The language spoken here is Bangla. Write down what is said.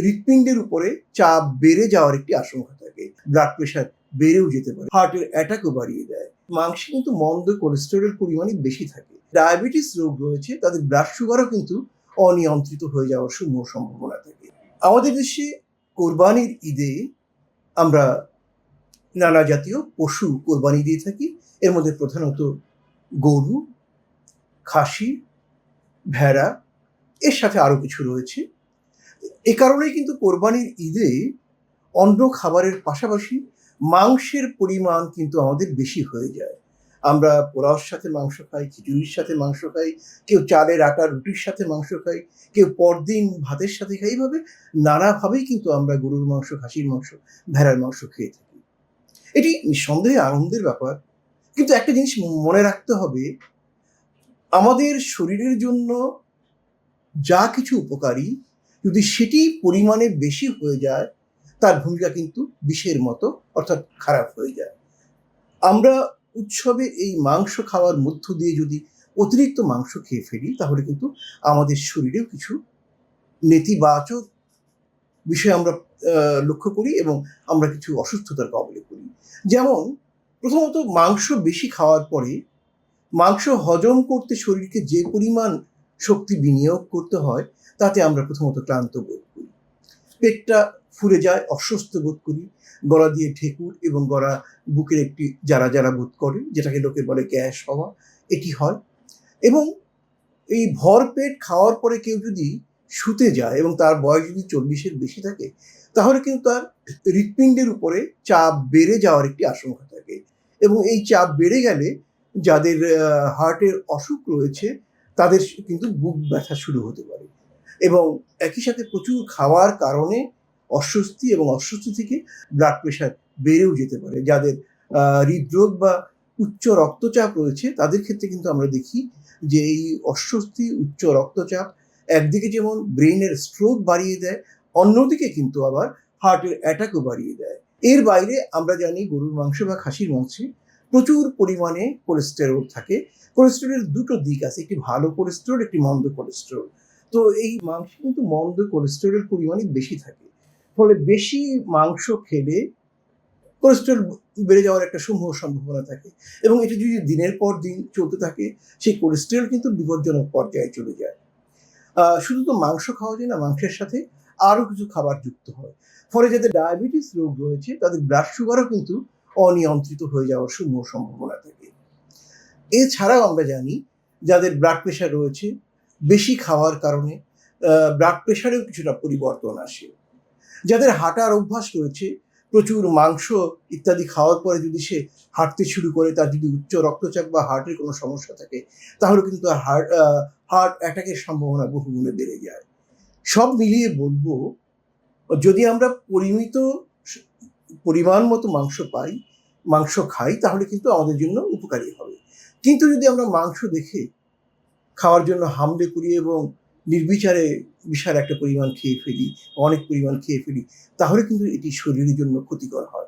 হৃৎপিণ্ডের উপরে চাপ বেড়ে যাওয়ার একটি আশঙ্কা থাকে, ব্লাড প্রেশার বেড়েও যেতে পারে, হার্টের অ্যাটাকও বাড়িয়ে দেয়। মাংসে কিন্তু মন্দ কোলেস্টেরলের পরিমাণই বেশি থাকে। ডায়াবেটিস রোগ রয়েছে, তাদের ব্লাড সুগারও কিন্তু অনিয়ন্ত্রিত হয়ে যাওয়ার সমূহ সম্ভাবনা থাকে। আমাদের দেশে কোরবানির ঈদে আমরা নানা জাতীয় পশু কোরবানি দিয়ে থাকি। এর মধ্যে প্রধানত গরু, খাসি, ভেড়া, এর সাথে আরও কিছু রয়েছে। এ কারণেই কিন্তু কোরবানির ঈদে অন্য খাবারের পাশাপাশি মাংসের পরিমাণ কিন্তু আমাদের বেশি হয়ে যায়। আমরা পোলাওর সাথে মাংস খাই, খিচুড়ির সাথে মাংস খাই, কেউ চালের আটা রুটির সাথে মাংস খাই, কেউ পরদিন ভাতের সাথে খাই। এইভাবে নানাভাবেই কিন্তু আমরা গরুর মাংস, খাসির মাংস, ভেড়ার মাংস খেয়ে থাকি। এটি নিঃসন্দেহে আনন্দের ব্যাপার, কিন্তু একটা জিনিস মনে রাখতে হবে, আমাদের শরীরের জন্য যা কিছু উপকারী, যদি সেটি পরিমাণে বেশি হয়ে যায়, তার ভূমিকা কিন্তু বিষের মতো, অর্থাৎ খারাপ হয়ে যায়। আমরা উৎসবে এই মাংস খাওয়ার মধ্য দিয়ে যদি অতিরিক্ত মাংস খেয়ে ফেলি, তাহলে কিন্তু আমাদের শরীরেও কিছু নেতিবাচক বিষয় আমরা লক্ষ্য করি এবং আমরা কিছু অসুস্থতার কবলে পড়ি। যেমন প্রথমত, মাংস বেশি খাওয়ার পরে মাংস হজম করতে শরীরকে যে পরিমাণ শক্তি বিনিয়োগ করতে হয়, তাতে আমরা প্রথমত ক্লান্ত বোধ করি, পেটটা ফুলে যায়, অস্বস্তি বোধ করি, গলা দিয়ে ঢেকুর এবং গলা বুকের একটি জ্বালা জ্বালা বোধ করে, যেটাকে লোকে বলে গ্যাস হওয়া, এটি হয়। এবং এই ভরপেট খাওয়ার পরে কেউ যদি শুতে যায় এবং তার বয়স যদি 40-এর বেশি থাকে, তাহলে কিন্তু তার হৃৎপিণ্ডের উপরে চাপ বেড়ে যাওয়ার একটি আশঙ্কা থাকে। এবং এই চাপ বেড়ে গেলে যাদের হার্টের অসুখ রয়েছে, তাদের কিন্তু বুক ব্যথা শুরু হতে পারে। এবং একই সাথে প্রচুর খাওয়ার কারণে অস্বস্তি এবং অস্বস্তি থেকে ব্লাড প্রেশার বেড়েও যেতে পারে। যাদের হৃদরোগ বা উচ্চ রক্তচাপ রয়েছে, তাদের ক্ষেত্রে কিন্তু আমরা দেখি যে এই অস্বস্তি, উচ্চ রক্তচাপ একদিকে যেমন ব্রেনের স্ট্রোক বাড়িয়ে দেয়, অন্যদিকে কিন্তু আবার হার্টের অ্যাটাকও বাড়িয়ে দেয়। এর বাইরে আমরা জানি গরুর মাংস বা খাসির মাংসে প্রচুর পরিমাণে কোলেস্টেরল থাকে। কোলেস্টেরলের দুটো দিক আছে, একটি ভালো কোলেস্টেরল, একটি মন্দ কোলেস্টেরল। তো এই মাংসে কিন্তু মন্দ কোলেস্টেরলের পরিমাণই বেশি থাকে। ফলে বেশি মাংস খেলে কোলেস্টেরল বেড়ে যাওয়ার একটা সমূহ সম্ভাবনা থাকে, এবং এটি যদি দিনের পর দিন চলতে থাকে, সেই কোলেস্টেরল কিন্তু বিপজ্জনক পর্যায়ে চলে যায়। শুধু তো মাংস খাওয়া যায় না, মাংসের সাথে আরও কিছু খাবার যুক্ত হয়। ফলে যাদের ডায়াবেটিস রোগ রয়েছে, তাদের ব্লাড সুগারও কিন্তু অনিয়ন্ত্রিত হয়ে যাওয়ার সমূহ সম্ভাবনা থাকে। এছাড়াও আমরা জানি যাদের ব্লাড প্রেশার রয়েছে, বেশি খাওয়ার কারণে ব্লাড প্রেশারেও কিছুটা পরিবর্তন আসে। যাদের হাঁটার অভ্যাস রয়েছে, প্রচুর মাংস ইত্যাদি খাওয়ার পরে যদি সে হাঁটতে শুরু করে, তার যদি উচ্চ রক্তচাপ বা হার্টের কোনো সমস্যা থাকে, তাহলে কিন্তু তার হার্ট অ্যাটাকের সম্ভাবনা বহুগুণে বেড়ে যায়। সব মিলিয়ে বলবো, যদি আমরা পরিমিত পরিমাণ মতো মাংস খাই, তাহলে কিন্তু আমাদের জন্য উপকারী হবে। কিন্তু যদি আমরা মাংস দেখে খাওয়ার জন্য হামলে করি এবং নির্বিচারে বিশাল একটা পরিমাণ খেয়ে ফেলি, অনেক পরিমাণ খেয়ে ফেলি, তাহলে কিন্তু এটি শরীরের জন্য ক্ষতিকর হয়।